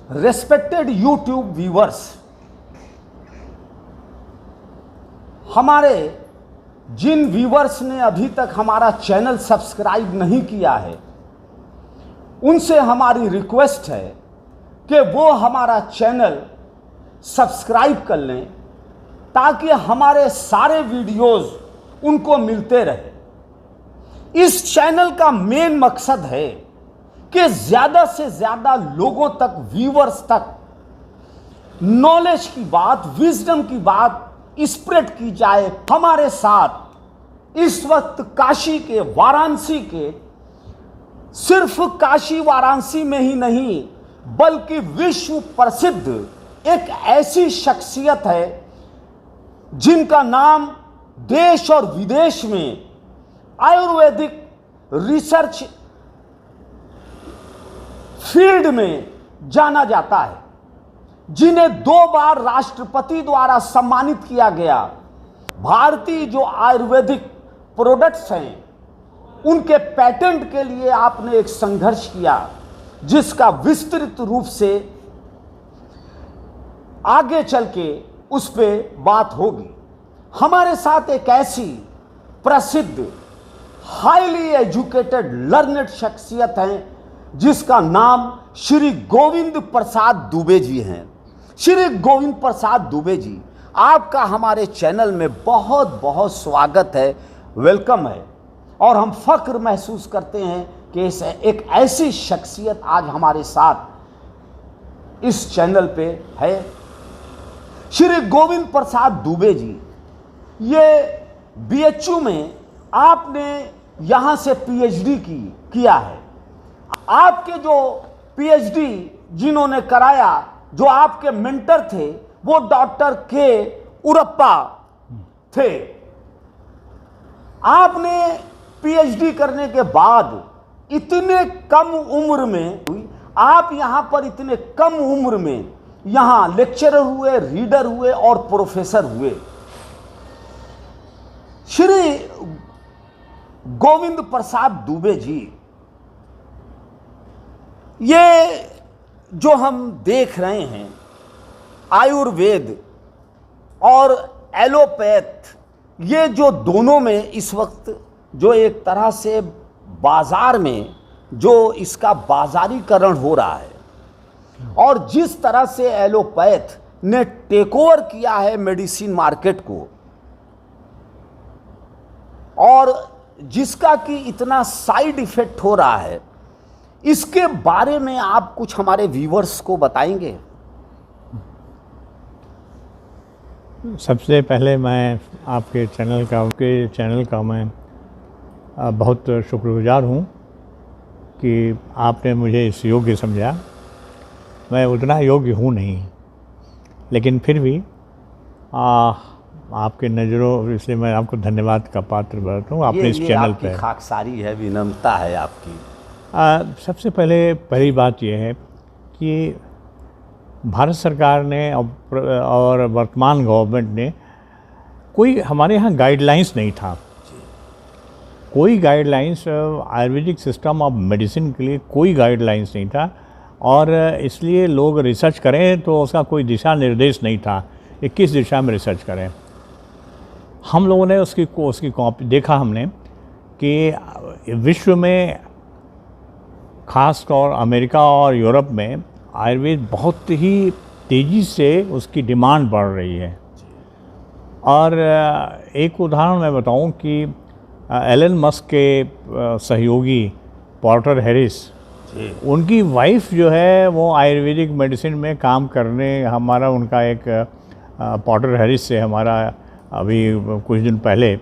Respected YouTube viewers, हमारे जिन viewers ने अभी तक हमारा चैनल सब्सक्राइब नहीं किया है, उनसे हमारी रिक्वेस्ट है कि वो हमारा चैनल सब्सक्राइब कर लें ताकि हमारे सारे वीडियोस उनको मिलते रहे। इस चैनल का मेन मकसद है कि ज़्यादा से ज़्यादा लोगों तक, व्यूअर्स तक नॉलेज की बात, विजडम की बात स्प्रेड की जाए। हमारे साथ इस वक्त काशी के, वाराणसी के, सिर्फ काशी वाराणसी में ही नहीं बल्कि विश्व प्रसिद्ध एक ऐसी शख्सियत है जिनका नाम देश और विदेश में आयुर्वेदिक रिसर्च फील्ड में जाना जाता है, जिन्हें 2 बार राष्ट्रपति द्वारा सम्मानित किया गया। भारतीय जो आयुर्वेदिक प्रोडक्ट्स हैं उनके पेटेंट के लिए आपने एक संघर्ष किया, जिसका विस्तृत रूप से आगे चल के उस पर बात होगी। हमारे साथ एक ऐसी प्रसिद्ध, हाईली एजुकेटेड, लर्नेड शख्सियत हैं जिसका नाम श्री गोविंद प्रसाद दुबे जी हैं। श्री गोविंद प्रसाद दुबे जी, आपका हमारे चैनल में बहुत बहुत स्वागत है, वेलकम है। और हम फख्र महसूस करते हैं कि एक ऐसी शख्सियत आज हमारे साथ इस चैनल पे है। श्री गोविंद प्रसाद दुबे जी, ये बीएचयू में आपने यहाँ से पीएचडी किया है। आपके जो पीएचडी जिन्होंने कराया, जो आपके मेंटर थे, वो डॉक्टर के उरप्पा थे। आपने पीएचडी करने के बाद इतने कम उम्र में आप यहाँ पर इतने कम उम्र में यहाँ लेक्चरर हुए, रीडर हुए और प्रोफेसर हुए। श्री गोविंद प्रसाद दुबे जी, ये जो हम देख रहे हैं आयुर्वेद और एलोपैथ, ये जो दोनों में इस वक्त जो एक तरह से बाजार में जो इसका बाजारीकरण हो रहा है, और जिस तरह से एलोपैथ ने टेक ओवर किया है मेडिसिन मार्केट को, और जिसका कि इतना साइड इफेक्ट हो रहा है, इसके बारे में आप कुछ हमारे व्यूअर्स को बताएंगे? सबसे पहले मैं आपके चैनल का मैं बहुत शुक्रगुजार हूँ कि आपने मुझे इस योग्य समझा। मैं उतना योग्य हूँ नहीं, लेकिन फिर भी आपके नज़रों, इसलिए मैं आपको धन्यवाद का पात्र बनता हूँ आपने इस चैनल पे। खाकसारी है, विनम्रता है आपकी। सबसे पहली बात यह है कि भारत सरकार ने और वर्तमान गवर्नमेंट ने कोई हमारे यहाँ गाइडलाइंस नहीं था, कोई guidelines Ayurvedic system of medicine के लिए कोई गाइडलाइंस नहीं था, और इसलिए लोग रिसर्च करें तो उसका कोई दिशा निर्देश नहीं था कि किस दिशा में रिसर्च करें। हम लोगों ने उसकी कॉपी देखा हमने कि विश्व में, ख़ास तौर अमेरिका और यूरोप में आयुर्वेद बहुत ही तेज़ी से उसकी डिमांड बढ़ रही है। और एक उदाहरण मैं बताऊं कि एलन मस्क के सहयोगी पॉर्टर हैरिस, उनकी वाइफ जो है वो आयुर्वेदिक मेडिसिन में काम करने, हमारा उनका एक पॉर्टर हैरिस से हमारा अभी कुछ दिन पहले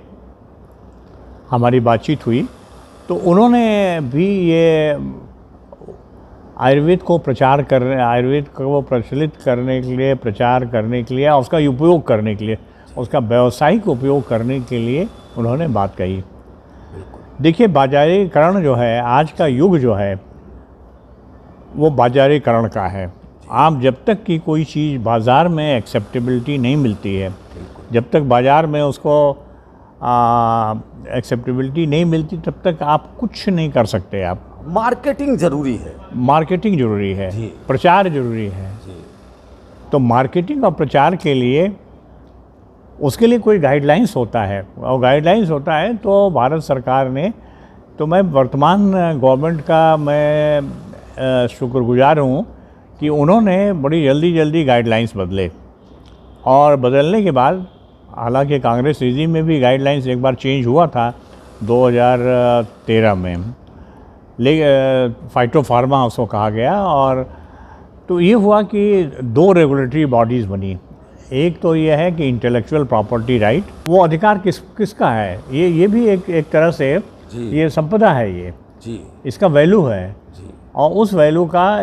हमारी बातचीत हुई, तो उन्होंने भी ये आयुर्वेद को प्रचलित करने के लिए, प्रचार करने के लिए, उसका उपयोग करने के लिए, उसका व्यावसायिक उपयोग करने के लिए उन्होंने बात कही। देखिए, बाजारीकरण जो है, आज का युग जो है वो बाजारीकरण का है। आप जब तक कि कोई चीज़ बाज़ार में एक्सेप्टेबिलिटी नहीं मिलती है, जब तक बाज़ार में उसको एक्सेप्टेबिलिटी नहीं मिलती, तब तक आप कुछ नहीं कर सकते। आप मार्केटिंग जरूरी है। मार्केटिंग जरूरी है, जी। प्रचार जरूरी है। जी। तो मार्केटिंग और प्रचार के लिए उसके लिए कोई गाइडलाइंस होता है, और गाइडलाइंस होता है तो भारत सरकार ने, तो मैं वर्तमान गवर्नमेंट का मैं शुक्रगुजार हूँ कि उन्होंने बड़ी जल्दी जल्दी गाइडलाइंस बदले, और बदलने के बाद हालांकि कांग्रेस रिजीम में भी गाइडलाइंस एक बार चेंज हुआ था 2013 में, फाइटोफार्मा उसको कहा गया। और तो ये हुआ कि 2 रेगुलेटरी बॉडीज़ बनी। एक तो ये है कि इंटेलेक्चुअल प्रॉपर्टी राइट, वो अधिकार किसका है, ये भी एक तरह से ये संपदा है, ये जी, इसका वैल्यू है जी। और उस वैल्यू का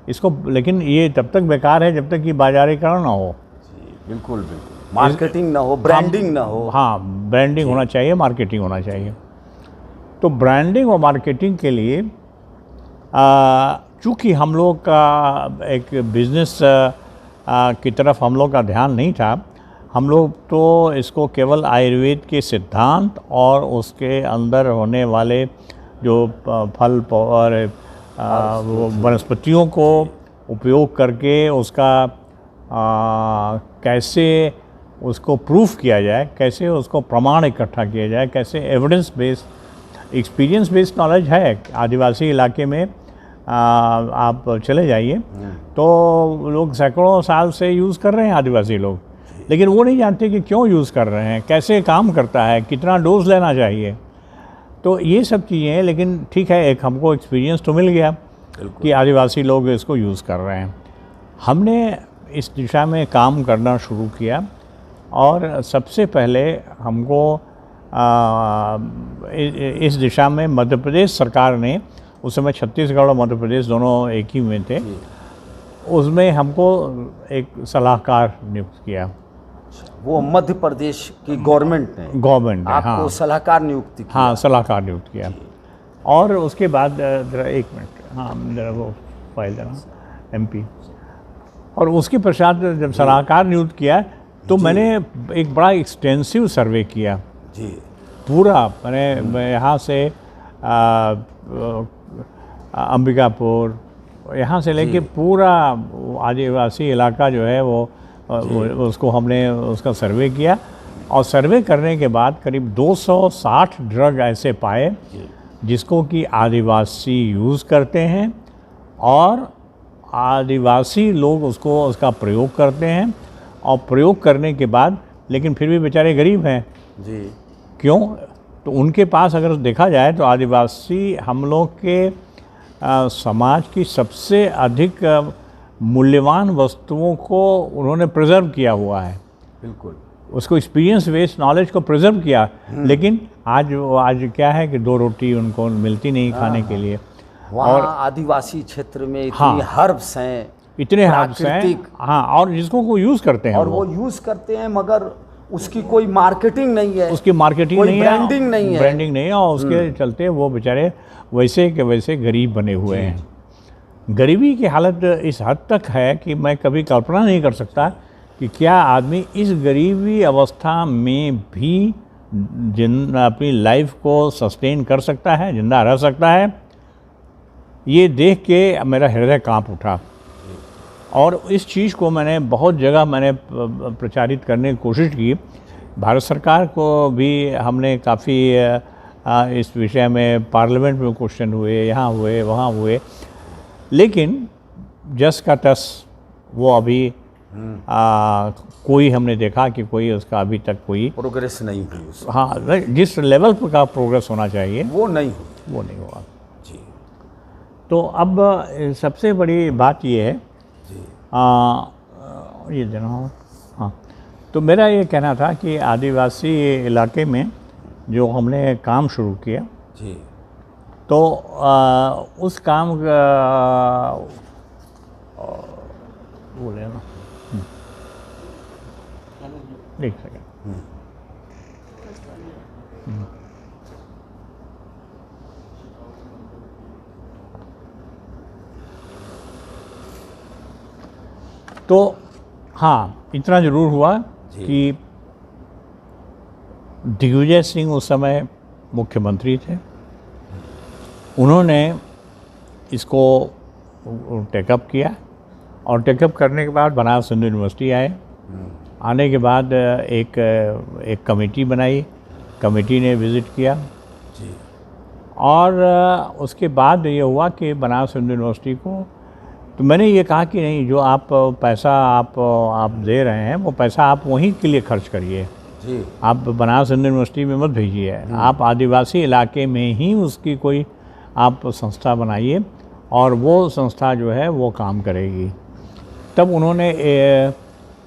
इसको लेकिन ये तब तक बेकार है जब तक कि बाजारीकरण ना हो। जी, बिल्कुल बिल्कुल, मार्केटिंग ना हो, ब्रांडिंग ना हो। हाँ, ब्रांडिंग होना चाहिए, मार्केटिंग होना चाहिए। तो ब्रांडिंग और मार्केटिंग के लिए चूँकि हम लोग का एक बिजनेस की तरफ हम लोग का ध्यान नहीं था, हम लोग तो इसको केवल आयुर्वेद के सिद्धांत और उसके अंदर होने वाले जो फल और वनस्पतियों को उपयोग करके उसका कैसे उसको प्रूफ किया जाए, कैसे उसको प्रमाण इकट्ठा किया जाए, कैसे evidence based, experience based knowledge है। आदिवासी इलाके में आप चले जाइए तो लोग सैकड़ों साल से यूज़ कर रहे हैं आदिवासी लोग, लेकिन वो नहीं जानते कि क्यों यूज़ कर रहे हैं, कैसे काम करता है, कितना डोज लेना चाहिए। तो ये सब चीज़ें हैं, लेकिन ठीक है, एक हमको एक्सपीरियंस तो मिल गया कि आदिवासी लोग इसको यूज़ कर रहे हैं। हमने इस दिशा में काम करना शुरू किया और सबसे पहले हमको इस दिशा में मध्य प्रदेश सरकार ने, उस समय छत्तीसगढ़ और मध्य प्रदेश दोनों एक ही में थे, उसमें हमको एक सलाहकार नियुक्त किया। वो मध्य प्रदेश की गवर्नमेंट ने आपको हाँ, सलाहकार नियुक्त किया? हाँ, सलाहकार नियुक्त किया। और उसके बाद जरा एक मिनट, हाँ जरा वो फाइल देना, MP। और उसके पश्चात जब सलाहकार नियुक्त किया तो मैंने एक बड़ा एक्सटेंसिव सर्वे किया जी, पूरा। मैंने यहाँ से अंबिकापुर, यहाँ से लेके पूरा आदिवासी इलाका जो है वो उसको हमने उसका सर्वे किया, और सर्वे करने के बाद करीब 260 ड्रग ऐसे पाए जिसको कि आदिवासी यूज़ करते हैं और आदिवासी लोग उसका प्रयोग करते हैं, और प्रयोग करने के बाद लेकिन फिर भी बेचारे गरीब हैं जी। क्यों? तो उनके पास अगर देखा जाए तो आदिवासी हम लोग के समाज की सबसे अधिक मूल्यवान वस्तुओं को उन्होंने प्रिजर्व किया हुआ है। बिल्कुल, उसको एक्सपीरियंस बेस्ड नॉलेज को प्रिजर्व किया। लेकिन आज क्या है कि 2 रोटी उनको मिलती नहीं खाने के लिए। वहाँ आदिवासी क्षेत्र में इतनी हर्ब्स हैं, इतने हर्ब्स हैं, हाँ, और जिसको वो यूज़ करते हैं, और वो यूज़ करते हैं, मगर उसकी कोई मार्केटिंग नहीं है, उसकी मार्केटिंग नहीं है, ब्रांडिंग नहीं है, ब्रांडिंग नहीं है, और उसके चलते वो बेचारे वैसे के वैसे गरीब बने हुए हैं। गरीबी की हालत इस हद तक है कि मैं कभी कल्पना नहीं कर सकता कि क्या आदमी इस गरीबी अवस्था में भी अपनी लाइफ को सस्टेन कर सकता है, जिंदा रह सकता है। ये देख के मेरा हृदय कांप उठा, और इस चीज़ को मैंने बहुत जगह प्रचारित करने की कोशिश की। भारत सरकार को भी हमने काफ़ी इस विषय में पार्लियामेंट में क्वेश्चन हुए, यहाँ हुए, वहाँ हुए, लेकिन जस का तस वो अभी कोई हमने देखा कि कोई उसका अभी तक कोई प्रोग्रेस नहीं हुई उसमें। हाँ, जिस लेवल पर का प्रोग्रेस होना चाहिए वो नहीं हुआ जी। तो अब सबसे बड़ी बात ये है, ये देना, हाँ, तो मेरा ये कहना था कि आदिवासी इलाके में जो हमने काम शुरू किया जी, तो उस काम का वो लेना, एक सेकेंड, तो हाँ, इतना ज़रूर हुआ कि दिग्विजय सिंह उस समय मुख्यमंत्री थे, उन्होंने इसको टेकअप किया और टेकअप करने के बाद बनारस हिंदू यूनिवर्सिटी आए। आने के बाद एक कमेटी बनाई, कमेटी ने विज़िट किया जी। और उसके बाद ये हुआ कि बनारस हिंदू यूनिवर्सिटी को, तो मैंने ये कहा कि नहीं, जो आप पैसा आप दे रहे हैं वो पैसा आप वहीं के लिए खर्च करिए जी। आप बनारस हिंदू यूनिवर्सिटी में मत भेजिए, आप आदिवासी इलाके में ही उसकी कोई आप संस्था बनाइए और वो संस्था जो है वो काम करेगी। तब उन्होंने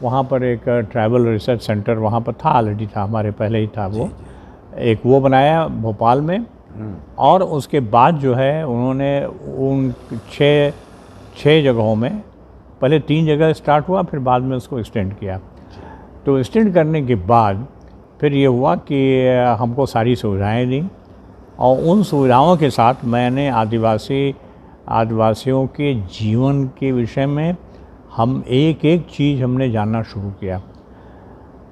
वहाँ पर एक ट्राइबल रिसर्च सेंटर वहाँ पर था, ऑलरेडी था, हमारे पहले ही था वो, एक वो बनाया भोपाल में। और उसके बाद जो है उन्होंने उन छः जगहों में, पहले 3 जगह स्टार्ट हुआ, फिर बाद में उसको एक्सटेंड किया। तो एक्सटेंड करने के बाद फिर ये हुआ कि हमको सारी सुविधाएं दी और उन सुविधाओं के साथ मैंने आदिवासियों के जीवन के विषय में हम एक चीज़ हमने जानना शुरू किया।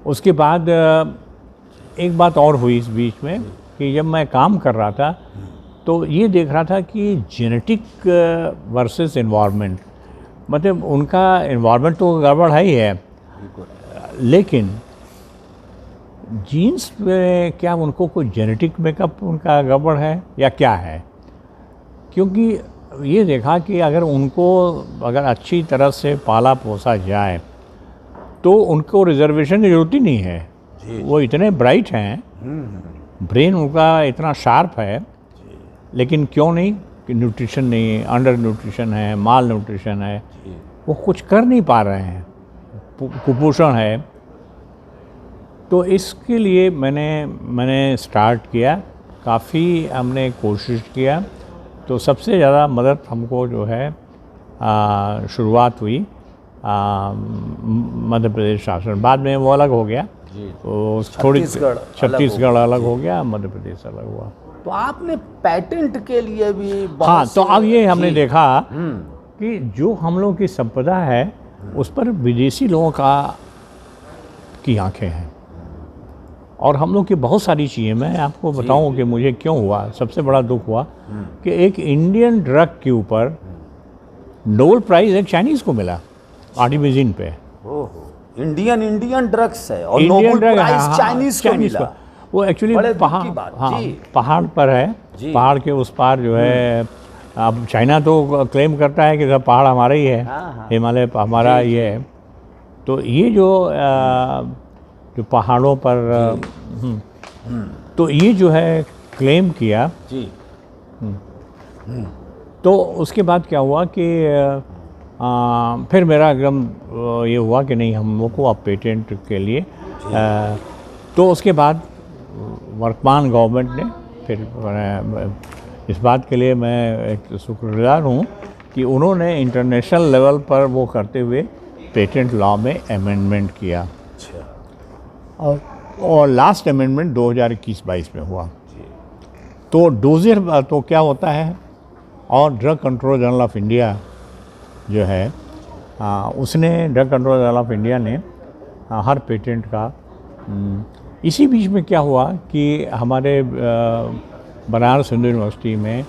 उसके बाद एक बात और हुई इस बीच में कि जब मैं काम कर रहा था तो ये देख रहा था कि जेनेटिक वर्सेस एनवायरनमेंट, मतलब उनका एनवायरनमेंट तो गड़बड़ है ही है, लेकिन जीन्स में क्या उनको कोई जेनेटिक मेकअप उनका गड़बड़ है या क्या है? क्योंकि ये देखा कि अगर अच्छी तरह से पाला पोसा जाए तो उनको रिजर्वेशन की ज़रूरत ही नहीं है। वो इतने ब्राइट हैं, ब्रेन उनका इतना शार्प है, लेकिन क्यों नहीं कि न्यूट्रिशन नहीं, अंडर न्यूट्रिशन है, माल न्यूट्रिशन है, वो कुछ कर नहीं पा रहे हैं, कुपोषण है। तो इसके लिए मैंने स्टार्ट किया, काफ़ी हमने कोशिश किया। तो सबसे ज़्यादा मदद हमको जो है शुरुआत हुई मध्य प्रदेश शासन, बाद में वो अलग हो गया, तो थोड़ी छत्तीसगढ़ अलग हो गया, मध्य प्रदेश अलग हुआ। तो आपने पेटेंट के लिए भी हाँ, तो अब ये हमने देखा कि जो हम लोग की संपदा है उस पर विदेशी लोगों की आंखें हैं, और हम लोग की बहुत सारी चीज़ें, मैं आपको बताऊं कि मुझे क्यों हुआ, सबसे बड़ा दुख हुआ कि एक इंडियन ड्रग के ऊपर नोबेल प्राइज़ एक चाइनीज़ को मिला, आर्टिमिजिन पे। इंडियन ड्रग्स है और नोबेल प्राइज़ चाइनीज़ को मिला। वो एक्चुअली पहाड़ पर है, पहाड़ के उस पार जो है, अब चाइना तो क्लेम करता है कि सब पहाड़ हमारा ही है, हिमालय हमारा ये है। तो ये जो पहाड़ों पर तो ये जो है क्लेम किया जी। तो उसके बाद क्या हुआ कि फिर मेरा एकदम ये हुआ कि नहीं, हम लोग को अब पेटेंट के लिए तो उसके बाद वर्तमान गवर्नमेंट ने फिर इस बात के लिए मैं एक शुक्रगुजार हूँ कि उन्होंने इंटरनेशनल लेवल पर वो करते हुए पेटेंट लॉ में अमेंडमेंट किया। और लास्ट अमेंडमेंट 2021-22 में हुआ। तो डोजियर तो क्या होता है, और drug control general of India जो है उसने, drug control general of India ने हर पेटेंट का, इसी बीच में क्या हुआ कि हमारे बनारस हिंदू यूनिवर्सिटी में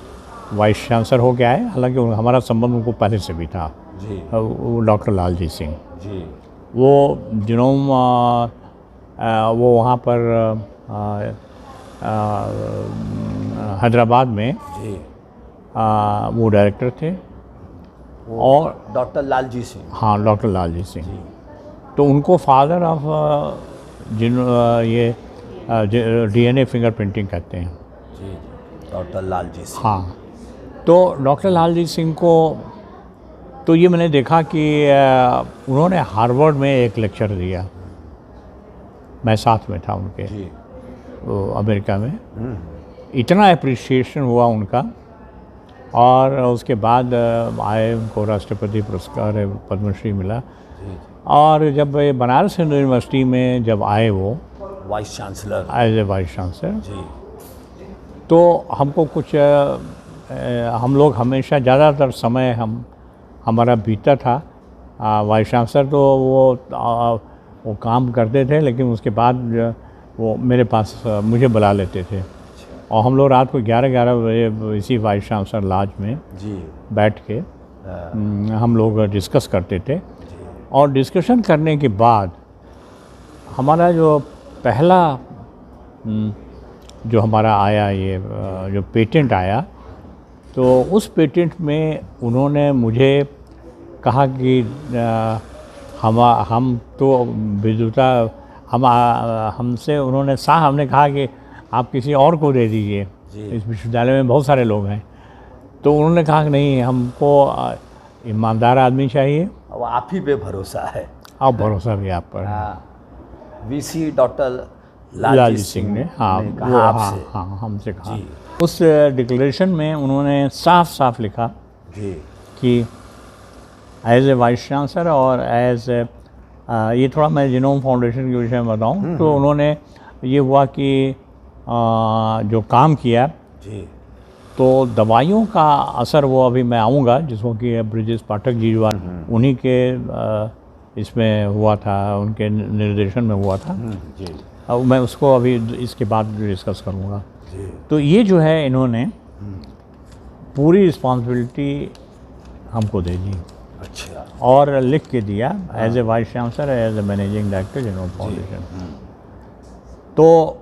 वाइस चांसलर हो गया है, हालांकि हमारा संबंध उनको पहले से भी था जी। वो डॉक्टर लालजी सिंह जी, वो जिनोम वो वहाँ पर हैदराबाद में जी वो डायरेक्टर थे। और डॉक्टर लालजी सिंह, हाँ, डॉक्टर लालजी सिंह, तो उनको फादर ऑफ ये DNA फिंगरप्रिंटिंग कहते हैं जी, डॉक्टर लालजी सिंह। हाँ, तो डॉक्टर लालजी सिंह को, तो ये मैंने देखा कि उन्होंने हार्वर्ड में एक लेक्चर दिया, मैं साथ में था उनके, वो अमेरिका में। इतना अप्रिसिएशन हुआ उनका, और उसके बाद आए, उनको राष्ट्रपति पुरस्कार पद्मश्री मिला। और जब बनारस हिंदू यूनिवर्सिटी में जब आए वो vice chancellor, as a vice chancellor ji, तो हमको कुछ हम लोग हमेशा ज़्यादातर समय हमारा बीता था। वाइस चांसलर तो वो काम करते थे, लेकिन उसके बाद वो मेरे पास मुझे बुला लेते थे और हम लोग रात को 11-11 बजे इसी वाइस चांसलर लॉज में जी बैठ के हम लोग डिस्कस करते थे। और डिस्कशन करने के बाद हमारा जो पहला जो हमारा आया ये जो पेटेंट आया, तो उस पेटेंट में उन्होंने मुझे कहा कि हम तो विद्युता हमसे उन्होंने हमने कहा कि आप किसी और को दे दीजिए, इस विश्वविद्यालय में बहुत सारे लोग हैं। तो उन्होंने कहा कि नहीं, हमको ईमानदार आदमी चाहिए। अब आप ही पे भरोसा है। आप भरोसा भी आप पर। वीसी डॉक्टर लालजी सिंह ने कहा आपसे। हाँ हमसे कहा। उस डिक्लेरेशन में उन्होंने साफ साफ लिखा जी कि एज ए वाइस चांसलर और एज ये थोड़ा मैं जीनोम फाउंडेशन के विषय में बताऊँ तो उन्होंने ये हुआ कि जो काम किया जी, तो दवाइयों का असर, वो अभी मैं आऊँगा, जिसको कि ब्रिजेश पाठक जी जो उन्हीं के इसमें हुआ था, उनके निर्देशन में हुआ था। जी अब मैं उसको अभी इसके बाद डिस्कस करूँगा। जी। तो ये जो है इन्होंने पूरी रिस्पॉन्सिबिलिटी हमको दे दी। अच्छा। और लिख के दिया as a vice chancellor, as a managing director genome foundation. तो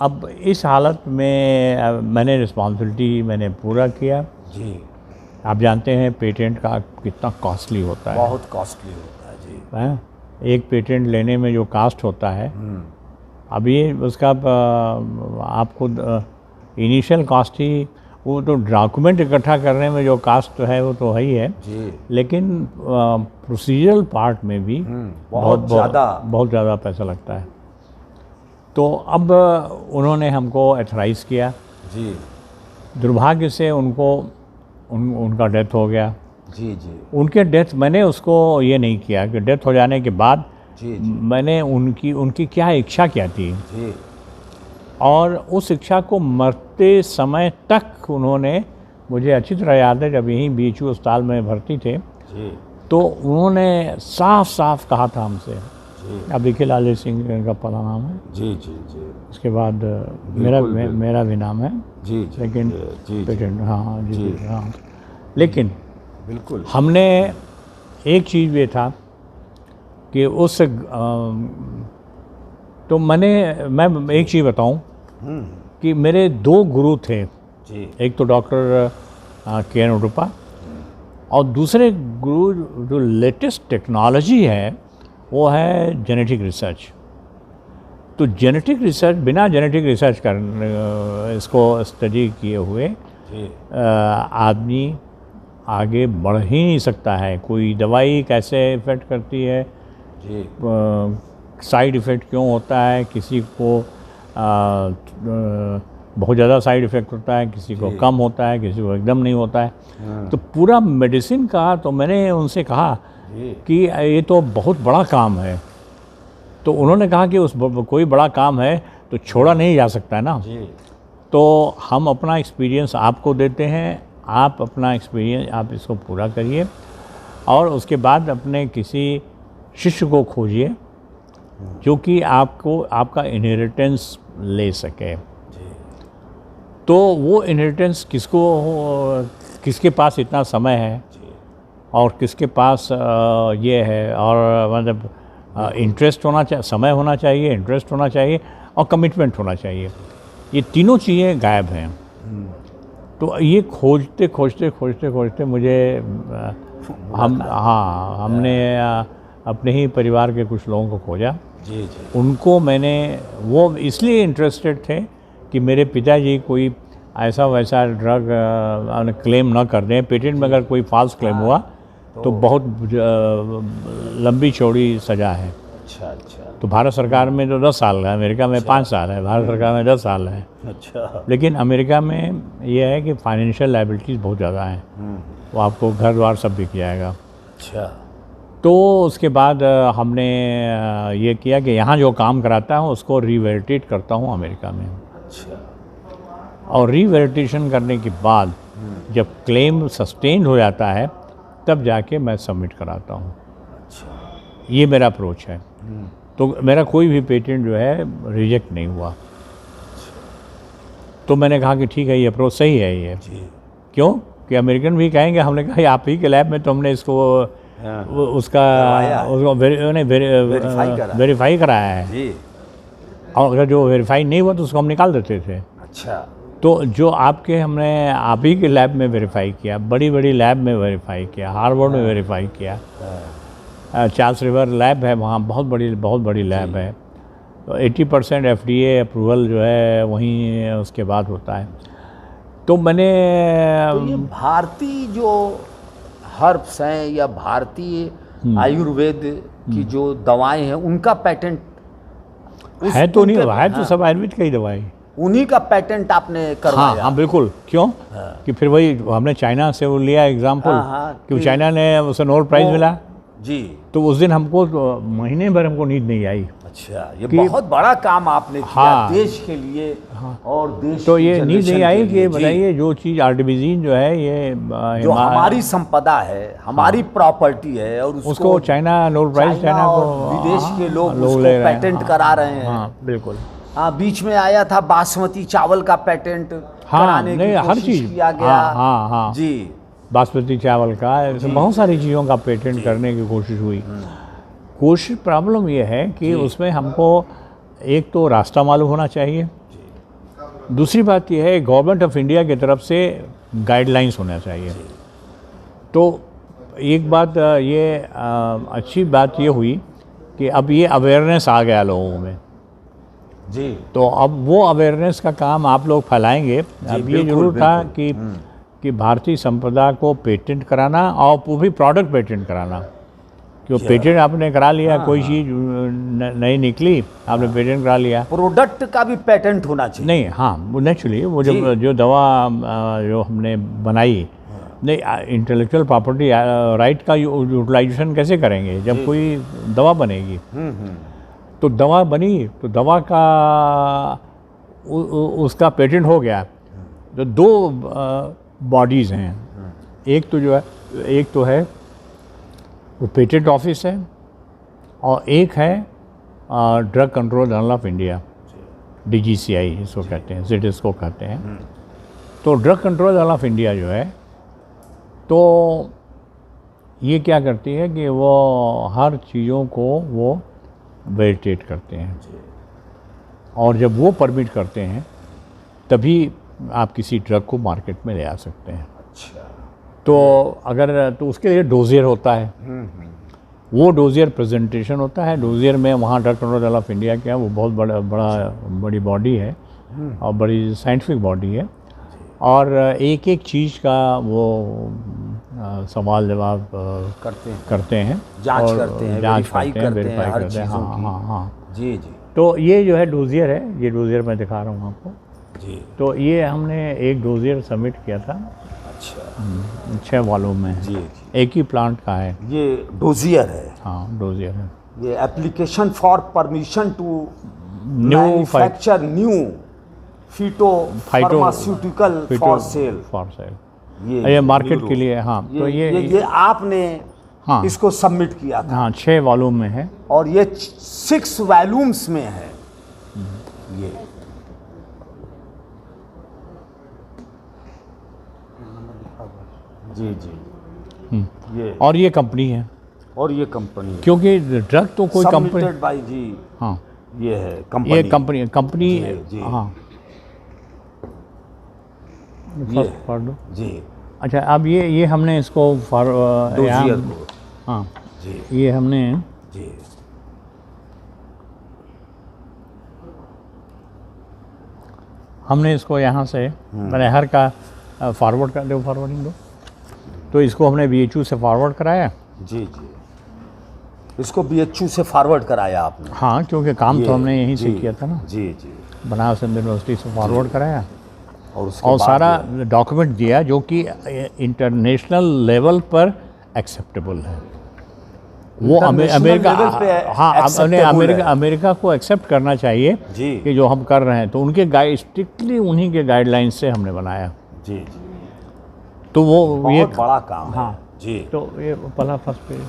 अब इस हालत में मैंने रिस्पॉन्सिबिलिटी मैंने पूरा किया। जी। आप जानते हैं पेटेंट का कितना कॉस्टली होता है। बहुत कॉस्टली होता है जी। है? एक पेटेंट लेने में जो कास्ट होता है, अब ये उसका आपको इनिशियल कॉस्ट ही, वो तो डॉक्यूमेंट इकट्ठा करने में जो कास्ट तो है वो तो है ही है जी, लेकिन प्रोसीजरल पार्ट में भी बहुत ज़्यादा पैसा लगता है। तो अब उन्होंने हमको एथराइज़ किया जी। दुर्भाग्य से उनका डेथ हो गया। जी जी। उनके डेथ, मैंने उसको ये नहीं किया कि डेथ हो जाने के बाद जी जी। मैंने उनकी क्या इच्छा क्या थी जी। और उस इच्छा को मरते समय तक उन्होंने, मुझे अच्छी तरह याद है जब यहीं BHU अस्पताल में भर्ती थे जी। तो उन्होंने साफ साफ कहा था हमसे, जी। अब देखिए लालजी सिंह का पहला नाम है, जी जी जी। उसके बाद मेरा भी नाम है जी जी। लेकिन जी पेटेंट, हाँ जी जी। हाँ। लेकिन बिल्कुल हमने एक चीज़ ये था कि तो मैं एक चीज़ बताऊं कि मेरे 2 गुरु थे जी। एक तो डॉक्टर KN उडुपा और दूसरे गुरु जो लेटेस्ट टेक्नोलॉजी है वो है जेनेटिक रिसर्च। तो जेनेटिक रिसर्च, बिना जेनेटिक रिसर्च इसको स्टडी किए हुए आदमी आगे बढ़ ही नहीं सकता है। कोई दवाई कैसे इफ़ेक्ट करती है जी, साइड इफ़ेक्ट क्यों होता है, किसी को बहुत ज़्यादा साइड इफ़ेक्ट होता है, किसी को कम होता है, किसी को एकदम नहीं होता है। तो पूरा मेडिसिन का, तो मैंने उनसे कहा कि ये तो बहुत बड़ा काम है। तो उन्होंने कहा कि कोई बड़ा काम है तो छोड़ा नहीं जा सकता है ना। तो हम अपना एक्सपीरियंस आपको देते हैं, आप अपना एक्सपीरियंस आप इसको पूरा करिए और उसके बाद अपने किसी शिष्य को खोजिए जो कि आपको आपका इनहेरिटेंस ले सके। तो वो इनहेरिटेंस किसके पास इतना समय है और किसके पास ये है, और मतलब इंटरेस्ट होना चाहिए, समय होना चाहिए, इंटरेस्ट होना चाहिए और कमिटमेंट होना चाहिए। ये तीनों चीज़ें गायब हैं। तो ये खोजते मुझे हमने अपने ही परिवार के कुछ लोगों को खोजा। जी। उनको मैंने, वो इसलिए इंटरेस्टेड थे कि मेरे पिताजी कोई ऐसा वैसा ड्रग क्लेम ना कर दें। पेटेंट में अगर कोई फॉल्स क्लेम हुआ तो बहुत लंबी चौड़ी सज़ा है। अच्छा। तो भारत सरकार में तो 10 साल है, अमेरिका में 5 साल है, भारत सरकार में 10 साल है। अच्छा। लेकिन अमेरिका में ये है कि फाइनेंशियल लायबिलिटीज़ बहुत ज़्यादा हैं, वो आपको घर द्वार सब बिक जाएगा। अच्छा। तो उसके बाद हमने ये किया कि यहाँ जो काम कराता हूँ उसको रिवैलिडेट करता हूँ अमेरिका में। अच्छा। और रिवैलिडेशन करने के बाद जब क्लेम सस्टेन हो जाता है तब जाके मैं सबमिट कराता हूँ। अच्छा। ये मेरा अप्रोच है। तो मेरा कोई भी पेटेंट जो है रिजेक्ट नहीं हुआ। तो मैंने कहा कि ठीक है, ये अप्रोच सही है ये। जी क्यों कि अमेरिकन भी कहेंगे, हमने कहा आप ही के लैब में तो हमने इसको उसका वेरीफाई कराया है, जी। और अगर जो वेरीफाई नहीं हुआ तो उसको हम निकाल देते थे। अच्छा। तो जो आपके हमने आप ही के लैब में वेरीफाई किया, बड़ी बड़ी लैब में वेरीफाई किया, हार्वर्ड में वेरीफाई किया, चार्ल्स रिवर लैब है वहाँ, बहुत बड़ी लैब है। तो 80% FDA अप्रूवल जो है वहीं उसके बाद होता है। तो मैंने तो ये भारतीय जो हर्ब्स हैं या भारतीय आयुर्वेद की जो दवाएं हैं उनका पेटेंट है तो नहीं, है तो सब आयुर्वेद का ही दवाई, उन्हीं का पेटेंट आपने करवाया। हाँ बिल्कुल। क्यों कि फिर वही हमने चाइना से वो लिया एग्जाम्पल, कि चाइना ने उसे नोबेल प्राइज़ मिला जी। तो उस दिन हमको महीने भर हमको नींद नहीं आई। अच्छा, ये बहुत बड़ा काम आपने किया देश के लिए। और देश तो ये नींद नहीं आई कि बताइए जो चीज़ आर्टिफिशियल जो है ये जो हमारी संपदा है, हमारी प्रॉपर्टी है, और उसको चाइना नोबेल प्राइज़ चाइना को विदेश के लोग उसको पेटेंट करा रहे हैं। हाँ बिल्कुल। हाँ, बीच में आया था बासमती चावल का पेटेंट कराने की कोशिश किया गया। हाँ जी, बासमती चावल का, ऐसे बहुत सारी चीज़ों का पेटेंट करने की कोशिश हुई। कोशिश प्रॉब्लम ये है कि उसमें हमको एक तो रास्ता मालूम होना चाहिए, दूसरी बात यह है गवर्नमेंट ऑफ इंडिया की तरफ से गाइडलाइंस होना चाहिए। तो एक बात ये अच्छी बात ये हुई कि अब ये अवेयरनेस आ गया लोगों में जी। तो अब वो अवेयरनेस का काम आप लोग फैलाएंगे। अब ये जरूर था कि भारतीय संपदा को पेटेंट कराना और वो भी प्रोडक्ट पेटेंट कराना। क्यों पेटेंट आपने करा लिया, कोई चीज़ नई निकली आपने पेटेंट करा लिया, प्रोडक्ट का भी पेटेंट होना चाहिए। नहीं, हाँ वो नेचुरली वो जो दवा जो हमने बनाई, नहीं इंटेलेक्चुअल प्रॉपर्टी राइट का यूटिलाइजेशन कैसे करेंगे जब कोई दवा बनेगी। तो दवा बनी तो दवा का उसका पेटेंट हो गया। तो दो बॉडीज़ हैं, एक तो है वो पेटेंट ऑफिस है, और एक है drug control general of India, DGCI इसको कहते हैं, ZS को कहते हैं। तो drug control general of India जो है, तो ये क्या करती है कि वो हर चीज़ों को वो वेरिफिकेट करते हैं, और जब वो परमिट करते हैं तभी आप किसी ड्रग को मार्केट में ले आ सकते हैं। अच्छा। तो उसके लिए डोजियर होता है, वो डोजियर प्रेजेंटेशन होता है। डोजियर में वहाँ drug control general of India क्या, वो बहुत बड़ी बॉडी है और बड़ी साइंटिफिक बॉडी है, और एक एक चीज़ का वो सवाल जवाब करते हैं, जांच करते हैं, वेरीफाई करते हैं हर चीज़ों की। हाँ जी। तो ये जो है डोजियर है, ये डोजियर मैं दिखा रहा हूँ आपको जी। तो ये हमने एक डोजियर सबमिट किया था। अच्छा। 6 वॉल्यूम में जी। एक ही प्लांट का है। ये डोजियर है। हाँ डोजियर है। ये application for permission to manufacture new pharmaceutical for sale. ये मार्केट के लिए। हाँ तो ये आपने इसको सबमिट किया था। हाँ 6 वॉल्यूम में है, और ये 6 वॉल्यूम्स में है। ये जी। और ये कंपनी है, और ये कंपनी, क्योंकि ड्रग तो कोई कंपनी भाई जी। हाँ ये है कंपनी, ये कंपनी जी। हाँ पढ़ दो जी। अच्छा, अब ये हमने इसको हाँ जी, ये हमने जी इसको यहाँ से मैंने हर का फॉरवर्ड कर दो, फॉरवर्डिंग दो। तो इसको हमने BHU से फॉरवर्ड कराया। जी। इसको BHU से फॉरवर्ड कराया आपने? हाँ, क्योंकि काम तो हमने यहीं से किया था ना। जी। बनारस हिंदू यूनिवर्सिटी से फॉरवर्ड कराया, और सारा डॉक्यूमेंट दिया जो कि इंटरनेशनल लेवल पर एक्सेप्टेबल है। वो अमेरिका को एक्सेप्ट करना चाहिए कि जो हम कर रहे हैं, तो उनके स्ट्रिक्टली उन्हीं के गाइडलाइंस से हमने बनाया। जी। तो वो बहुत बड़ा काम है। हाँ जी। तो ये पहला फर्स्ट पेज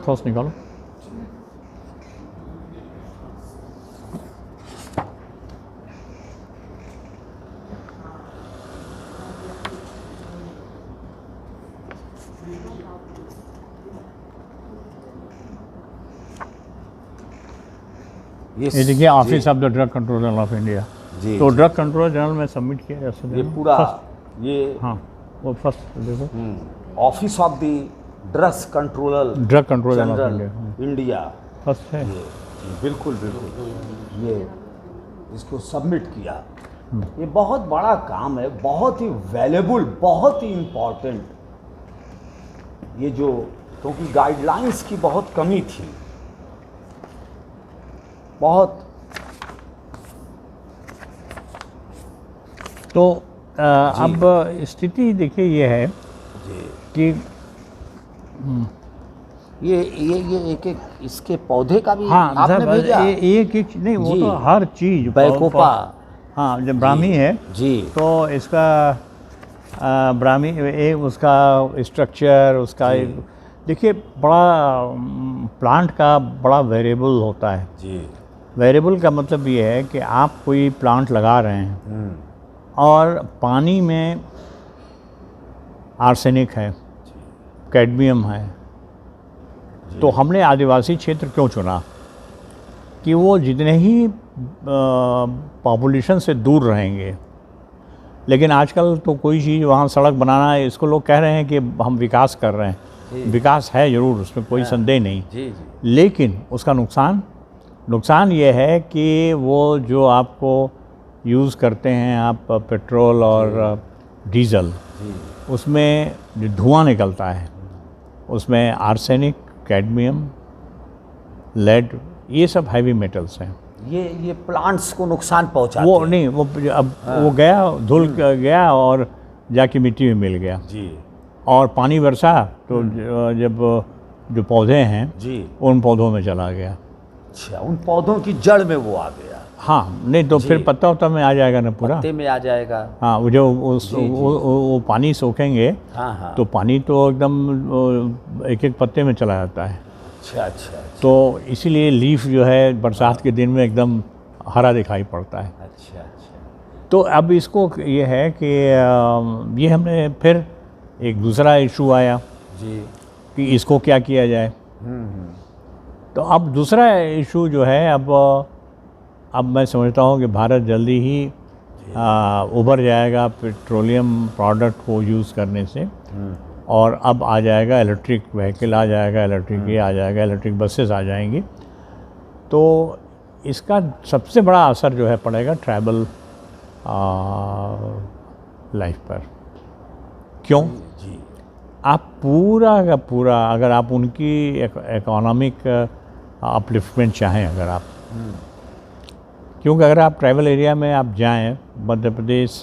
फर्स्ट निकालो। ये देखिए office of the drug control general of India. जी तो ड्रग कंट्रोल जनरल में सबमिट किया जा सकता ये है। पूरा ये हाँ, वो फर्स्ट देखो office of the drugs controller drug control general of general India India, first है। ये बिल्कुल बिल्कुल ये इसको सबमिट किया। ये बहुत बड़ा काम है, बहुत ही वैल्यूबल, बहुत ही इम्पोर्टेंट। ये जो क्योंकि गाइडलाइंस की बहुत कमी थी, बहुत। तो अब स्थिति देखिए ये है जी कि ये एक इसके पौधे का भी हाँ आपने भेजा? एक नहीं, वो जी। तो हर चीज बैकोपा। हाँ, जब ब्राह्मी है जी तो इसका ब्राह्मी एक उसका स्ट्रक्चर उसका जी। एक देखिए बड़ा प्लांट का बड़ा वेरिएबल होता है। जी वेरिएबल का मतलब ये है कि आप कोई प्लांट लगा रहे हैं और पानी में आर्सेनिक है, कैडमियम है, तो हमने आदिवासी क्षेत्र क्यों चुना कि वो जितने ही पॉपुलेशन से दूर रहेंगे। लेकिन आजकल तो कोई चीज़ वहाँ सड़क बनाना है, इसको लोग कह रहे हैं कि हम विकास कर रहे हैं। विकास है ज़रूर, उसमें कोई संदेह नहीं। जी लेकिन उसका नुकसान ये है कि वो जो आपको यूज़ करते हैं आप पेट्रोल और डीजल, उसमें जो धुआं निकलता है उसमें आर्सेनिक, कैडमियम, लेड, ये सब हैवी मेटल्स हैं। ये प्लांट्स को नुकसान पहुंचाते वो हैं। नहीं, वो अब वो गया, धुल गया और जाके मिट्टी में मिल गया। जी और पानी बरसा तो जब जो पौधे हैं जी उन पौधों में चला गया। अच्छा, उन पौधों की जड़ में वो आ गया, हाँ, नहीं तो फिर पत्ता उत्ता में आ जाएगा ना पूरा। पत्ते में आ जाएगा। हाँ, वो जो वो पानी सोखेंगे हाँ हाँ। तो पानी तो एकदम एक एक पत्ते में चला जाता है। अच्छा अच्छा तो इसीलिए लीफ जो है बरसात के दिन में एकदम हरा दिखाई पड़ता है। अच्छा अच्छा। तो अब इसको ये है कि ये हमने फिर एक दूसरा इशू आया जी कि इसको क्या किया जाए। तो अब दूसरा इशू जो है, अब मैं समझता हूँ कि भारत जल्दी ही उभर जाएगा पेट्रोलियम प्रोडक्ट को यूज़ करने से, और अब आ जाएगा इलेक्ट्रिक व्हीकल आ जाएगा, इलेक्ट्रिक ये आ जाएगा, इलेक्ट्रिक बसेस आ जाएंगी। तो इसका सबसे बड़ा असर जो है पड़ेगा ट्रैवल लाइफ पर। क्यों? जी आप पूरा का पूरा, अगर आप उनकी इकोनॉमिक अपलिफ्टमेंट चाहें, अगर आप, क्योंकि अगर आप ट्रैवल एरिया में आप जाएं, मध्य प्रदेश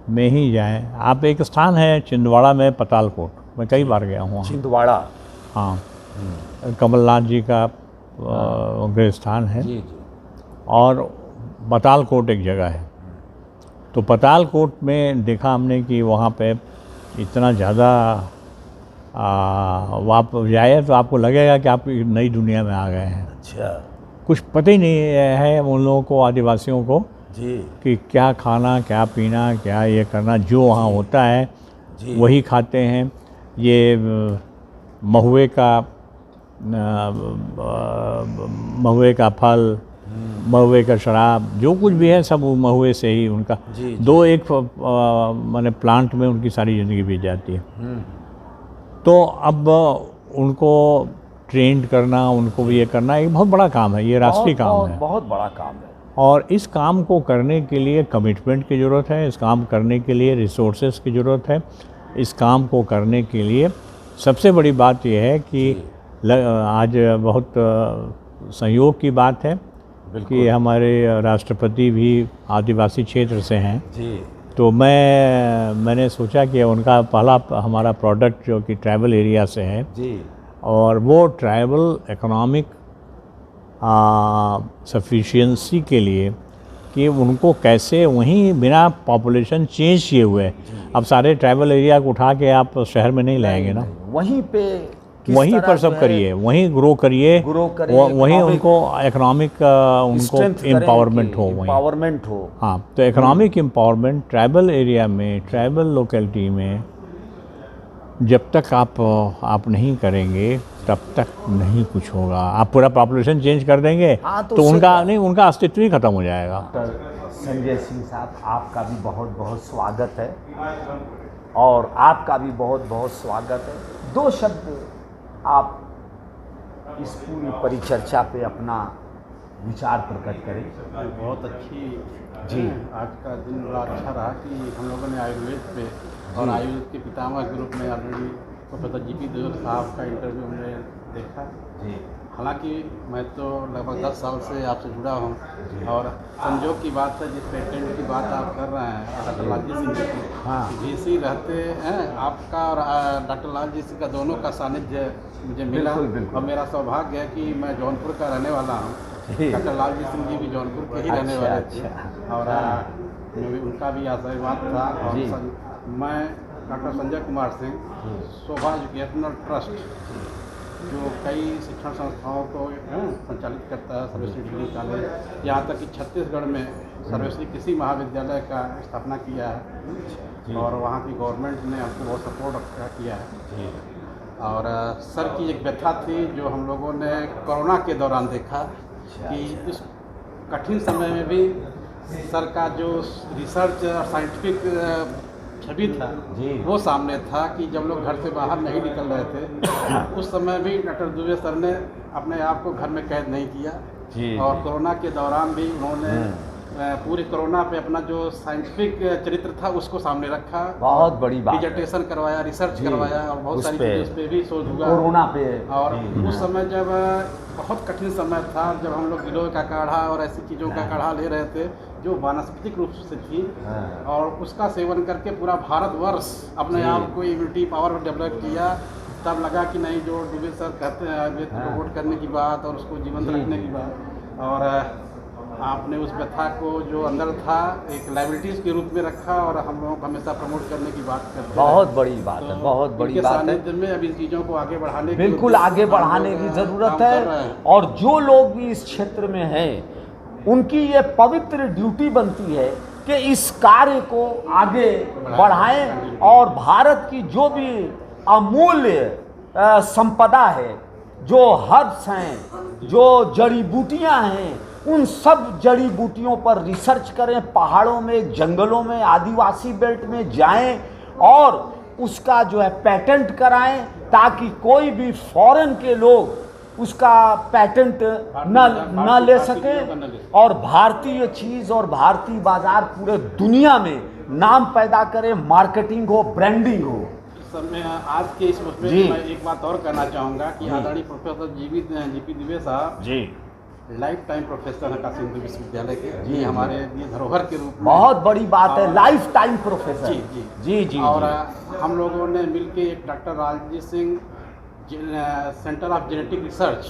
में ही जाएं, आप एक स्थान है छिंदवाड़ा में पतालकोट, मैं कई बार गया हूँ। छिंदवाड़ा, हाँ, कमलनाथ जी का गृह स्थान है। जी जी और पतालकोट एक जगह है। तो पतालकोट में देखा हमने कि वहाँ पे इतना ज़्यादा आप जाए तो आपको लगेगा कि आप एक नई दुनिया में आ गए हैं। अच्छा कुछ पता ही नहीं है उन लोगों को, आदिवासियों को, जी कि क्या खाना, क्या पीना, क्या ये करना, जो वहाँ होता है जी वही खाते हैं। ये महुए का फल, महुए का शराब, जो कुछ भी है सब महुए से ही उनका। जी दो एक माने प्लांट में उनकी सारी ज़िंदगी बीत जाती है। तो अब उनको ट्रेंड करना, उनको भी ये करना एक बहुत बड़ा काम है, ये राष्ट्रीय काम है। बहुत बड़ा काम है। और इस काम को करने के लिए कमिटमेंट की ज़रूरत है, इस काम करने के लिए रिसोर्सेज की ज़रूरत है। इस काम को करने के लिए सबसे बड़ी बात यह है कि आज बहुत संयोग की बात है कि हमारे राष्ट्रपति भी आदिवासी क्षेत्र से हैं। जी तो मैंने सोचा कि उनका पहला हमारा प्रोडक्ट जो कि ट्राइबल एरिया से है, जी और वो ट्राइबल इकोनॉमिक सफिशिएंसी के लिए कि उनको कैसे वहीं बिना पॉपुलेशन चेंज किए हुए, अब सारे ट्राइबल एरिया को उठा के आप शहर में नहीं लाएंगे ना, वहीं पे वहीं पर सब करिए, वहीं ग्रो करिए, वहीं उनको इकोनॉमिक उनको एम्पावरमेंट हो, वहीं एम्पावरमेंट हो। हाँ, तो इकोनॉमिक एम्पावरमेंट ट्राइबल एरिया में, ट्राइबल लोकेलिटी में जब तक आप नहीं करेंगे तब तक नहीं कुछ होगा। आप पूरा पॉपुलेशन चेंज कर देंगे हाँ, तो तो उससे उनका क्या? नहीं, उनका अस्तित्व ही खत्म हो जाएगा। डॉक्टर संजय सिंह साहब, आपका भी बहुत बहुत स्वागत है और आपका भी बहुत बहुत स्वागत है। 2 शब्द आप इस पूरी परिचर्चा पे अपना विचार प्रकट करें। बहुत अच्छी जी। आज का दिन बड़ा अच्छा रहा कि हम लोगों ने आयुर्वेद पे और आयुर्वेद के पितामह के रूप में ऑलरेडी प्रोफेसर जीपी देओल साहब का इंटरव्यू हमने देखा। जी हालांकि मैं तो लगभग 10 साल से आपसे जुड़ा हूँ और संजोग की बात है, जिस पेटेंट की बात आप कर रहे हैं डॉक्टर लालजी सिंह जी की, हाँ। VC रहते हैं आपका और डॉक्टर लालजी सिंह का दोनों का सानिध्य मुझे मिला। बिल्कुल, बिल्कुल। और मेरा सौभाग्य है कि मैं जौनपुर का रहने वाला हूँ। जी। डॉक्टर लालजी सिंह जी भी जौनपुर के ही रहने अच्छा, वाले थे अच्छा। और उनका भी आशीर्वाद था। और जी। मैं डॉक्टर संजय कुमार सिंह शोभा एजुकेशनल ट्रस्ट जो कई शिक्षण संस्थाओं को संचालित करता है, सर्वश्री डिग्री कॉलेज, यहाँ तक कि छत्तीसगढ़ में सर्वश्री कृषि महाविद्यालय का स्थापना किया है और वहाँ की गवर्नमेंट ने हमको बहुत सपोर्ट किया है। और सर की एक व्यथा थी जो हम लोगों ने कोरोना के दौरान देखा कि इस कठिन समय में भी सर का जो रिसर्च और साइंटिफिक छवि था जी। वो सामने था कि जब लोग घर से बाहर नहीं निकल रहे थे उस समय भी डॉक्टर दुबे सर ने अपने आप को घर में कैद नहीं किया। जी। और कोरोना के दौरान भी उन्होंने पूरे कोरोना पे अपना जो साइंटिफिक चरित्र था उसको सामने रखा। बहुत बड़ी बात है। डिजर्टेशन करवाया, रिसर्च जी। करवाया और बहुत उस सारी पे चीज़ों उस पर भी शोध हुआ कोरोना पे। और जी। उस समय जब बहुत कठिन समय था, जब हम लोग गिलोय का काढ़ा और ऐसी चीज़ों का काढ़ा ले रहे थे जो वानस्पतिक रूप से थी हाँ। और उसका सेवन करके पूरा भारतवर्ष अपने जी। आप को इम्यूनिटी पावर डेवलप किया। तब लगा कि नहीं, जो दुबे सर कहते हैं आयुर्वेद को प्रमोट करने की बात और उसको जीवंत जी, रखने जी। की बात, और आपने उस व्यथा को जो अंदर था एक लाइबिलिटीज़ के रूप में रखा और हम लोग हमेशा प्रमोट करने की बात करते हैं। बहुत बड़ी बात है, तो बहुत बड़ी इनके बात है। सानिध्य में अब इन चीज़ों को आगे बढ़ाने की बिल्कुल आगे हम बढ़ाने लोग की ज़रूरत काम कर रहे है हैं। और जो लोग भी इस क्षेत्र में हैं उनकी ये पवित्र ड्यूटी बनती है कि इस कार्य को आगे बढ़ाएं और भारत की जो भी अमूल्य संपदा है, जो हर्ब्स हैं, जो जड़ी बूटियां हैं, उन सब जड़ी बूटियों पर रिसर्च करें। पहाड़ों में, जंगलों में, आदिवासी बेल्ट में जाएं और उसका जो है पेटेंट कराएं ताकि कोई भी फॉरेन के लोग उसका पेटेंट न ले सकें और भारतीय चीज़ और भारतीय बाजार पूरे दुनिया में नाम पैदा करें, मार्केटिंग हो, ब्रांडिंग हो। सर मैं आज के इस उसमें जी। मैं एक बात और कहना चाहूँगा कि जी। आदरणीय प्रोफेसर जीपी दुबे साहब जी, लाइफ टाइम प्रोफेसर हैं काशी हिंदू विश्वविद्यालय के। जी, ये जी। हमारे लिए धरोहर के रूप में बहुत बड़ी बात है, और- लाइफ टाइम प्रोफेसर। जी जी जी जी और जी। हम लोगों ने मिलके एक doctor Lalji Singh centre of genetic research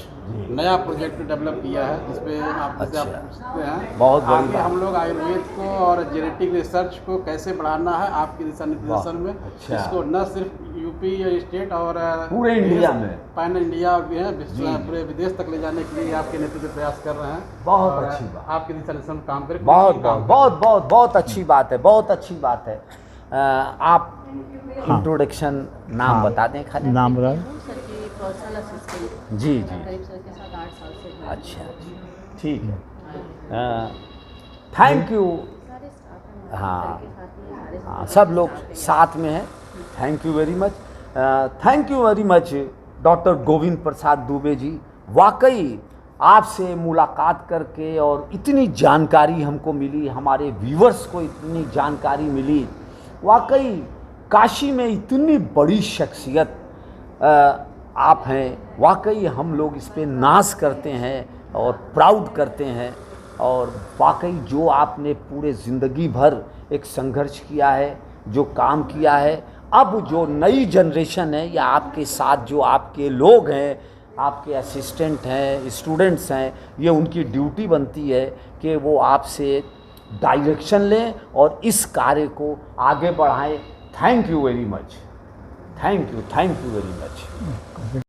नया प्रोजेक्ट डेवलप किया है जिसपे आप अच्छा। पूछ सकते हैं। बहुत बड़ी आगे बात। हम लोग आयुर्वेद को और जेनेटिक रिसर्च को कैसे बढ़ाना है आपके दिशा निर्देशन में, अच्छा। इसको न सिर्फ यूपी या स्टेट और पूरे इंडिया में। पैन इंडिया भी है, जी। पूरे विदेश तक ले जाने के लिए आपके नेतृत्व प्रयास कर रहे हैं। बहुत और अच्छी बात। आपके दिशा निर्देशन में काम करें। बहुत काम बहुत करें। बहुत बहुत बहुत अच्छी बात है, बहुत अच्छी बात है। आप इंट्रोडक्शन नाम हाँ। बता दें खाली। नाम बता। सर की पर्सनल असिस्टेंट जी जी। करीब सर के साथ 8 साल से हैं। अच्छा, ठीक है। Thank you. सारे स्टाफ हैं हाँ। सर के साथ ही सारे हाँ, सब लोग साथ में हैं। Thank you very much. Thank you very much doctor Govind Prasad Dube ji. वाकई आपसे मुलाकात करके और इतनी जानकारी हमको मिली, हमारे व्यूवर्स को इतनी जानकारी मिली। वाकई काशी में इतनी बड़ी शख्सियत आप हैं। वाकई हम लोग इस पे नाज करते हैं और प्राउड करते हैं। और वाकई जो आपने पूरे ज़िंदगी भर एक संघर्ष किया है, जो काम किया है, अब जो नई जनरेशन है या आपके साथ जो आपके लोग हैं, आपके असिस्टेंट हैं, स्टूडेंट्स हैं, ये उनकी ड्यूटी बनती है कि वो आपसे डायरेक्शन लें और इस कार्य को आगे बढ़ाएं। Thank you very much. Thank you very much.